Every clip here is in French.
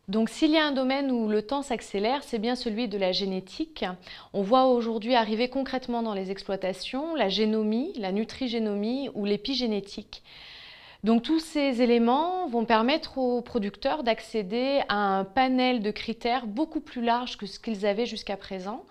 Donc s'il y a un domaine où le temps s'accélère, c'est bien celui de la génétique. On voit aujourd'hui arriver concrètement dans les exploitations la génomie, la nutrigénomie ou l'épigénétique. Donc tous ces éléments vont permettre aux producteurs d'accéder à un panel de critères beaucoup plus large que ce qu'ils avaient jusqu'à présent.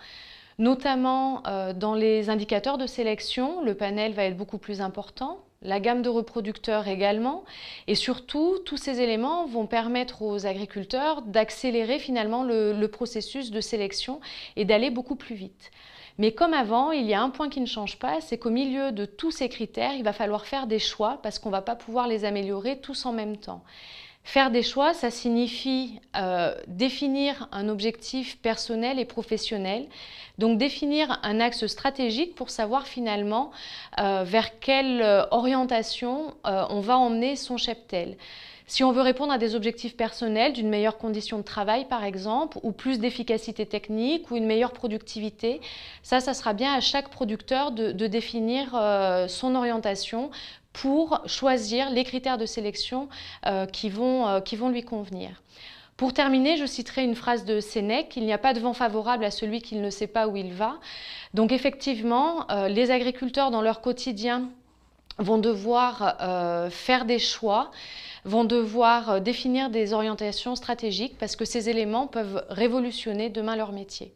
Notamment dans les indicateurs de sélection, le panel va être beaucoup plus important, la gamme de reproducteurs également, et surtout, tous ces éléments vont permettre aux agriculteurs d'accélérer finalement le processus de sélection et d'aller beaucoup plus vite. Mais comme avant, il y a un point qui ne change pas, c'est qu'au milieu de tous ces critères, il va falloir faire des choix parce qu'on ne va pas pouvoir les améliorer tous en même temps. Faire des choix, ça signifie définir un objectif personnel et professionnel, donc définir un axe stratégique pour savoir finalement vers quelle orientation on va emmener son cheptel. Si on veut répondre à des objectifs personnels, d'une meilleure condition de travail par exemple, ou plus d'efficacité technique, ou une meilleure productivité, ça sera bien à chaque producteur de définir son orientation pour choisir les critères de sélection qui vont lui convenir. Pour terminer, je citerai une phrase de Sénèque: il n'y a pas de vent favorable à celui qui ne sait pas où il va. Donc effectivement, les agriculteurs dans leur quotidien vont devoir faire des choix, vont devoir définir des orientations stratégiques parce que ces éléments peuvent révolutionner demain leur métier.